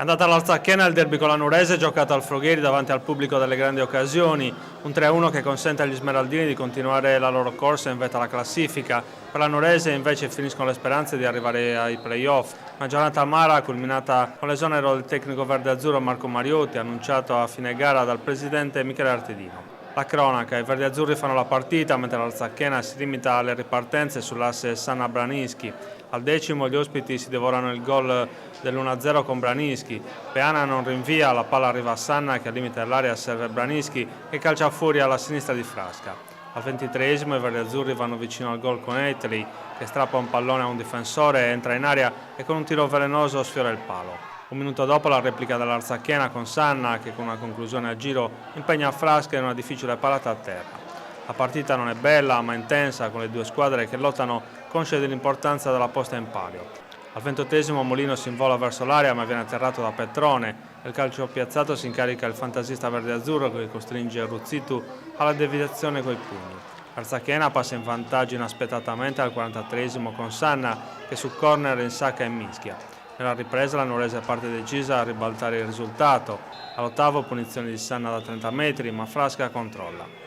andata all'Arzachena il derby con la Nurese, giocato al Froghieri davanti al pubblico delle grandi occasioni, un 3-1 che consente agli smeraldini di continuare la loro corsa in vetta alla classifica. Per la Nurese invece finiscono le speranze di arrivare ai play-off. Una giornata amara culminata con l'esonero del tecnico verde-azzurro Marco Mariotti, annunciato a fine gara dal presidente Michele Artedino. La cronaca, i verdi-azzurri fanno la partita mentre l'Arzachena si limita alle ripartenze sull'asse Sanna-Branischi. Al 10° gli ospiti si devorano il gol dell'1-0 con Branischi. Peana non rinvia, la palla arriva a Sanna che al limite dell'area serve Branischi che calcia fuori alla sinistra di Frasca. Al 23° i verdi-azzurri vanno vicino al gol con Eitri che strappa un pallone a un difensore, entra in area e con un tiro velenoso sfiora il palo. Un minuto dopo la replica dell'Arzachena con Sanna che con una conclusione a giro impegna Frasca in una difficile parata a terra. La partita non è bella ma intensa, con le due squadre che lottano consce dell'importanza della posta in palio. Al 28° Molino si invola verso l'area ma viene atterrato da Petrone. Nel calcio piazzato si incarica il fantasista verde-azzurro che costringe Ruzzitu alla deviazione coi pugni. L'Arzachena passa in vantaggio inaspettatamente al 43° con Sanna che su corner insacca e mischia. Nella ripresa la Nurese parte decisa a ribaltare il risultato. All'8° punizione di Sanna da 30 metri ma Frasca controlla.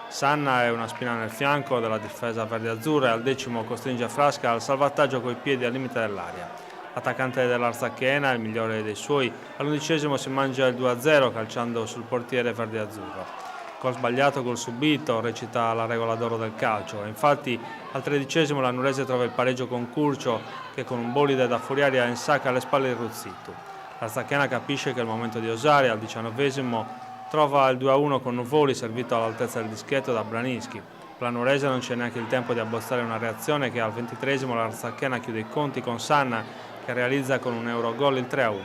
Sanna è una spina nel fianco della difesa verde-azzurra e al 10° costringe Frasca al salvataggio coi piedi al limite dell'area. L'attaccante dell'Arzachena, il migliore dei suoi, all'11° si mangia il 2-0 calciando sul portiere verde-azzurro. Gol sbagliato, gol subito, recita la regola d'oro del calcio. Infatti al 13° la Nurese trova il pareggio con Curcio che con un bolide da fuoriaria insacca alle spalle di Ruzzitu. L'Arzachena capisce che è il momento di osare, al 19° trova il 2-1 con Nuvoli servito all'altezza del dischetto da Branischi. Per la Nurese non c'è neanche il tempo di abbozzare una reazione che al 23° l'Arzachena chiude i conti con Sanna che realizza con un Eurogol il 3-1.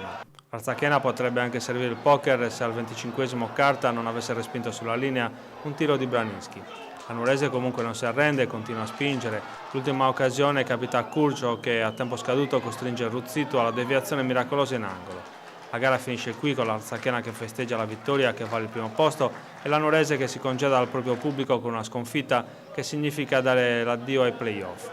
L'Arzachena potrebbe anche servire il poker se al 25° Carta non avesse respinto sulla linea un tiro di Branischi. La Nurese comunque non si arrende e continua a spingere. L'ultima occasione capita a Curcio che a tempo scaduto costringe Ruzzitu alla deviazione miracolosa in angolo. La gara finisce qui con l'Arzachena che festeggia la vittoria che vale il primo posto e la Nurese che si congeda dal proprio pubblico con una sconfitta che significa dare l'addio ai play-off.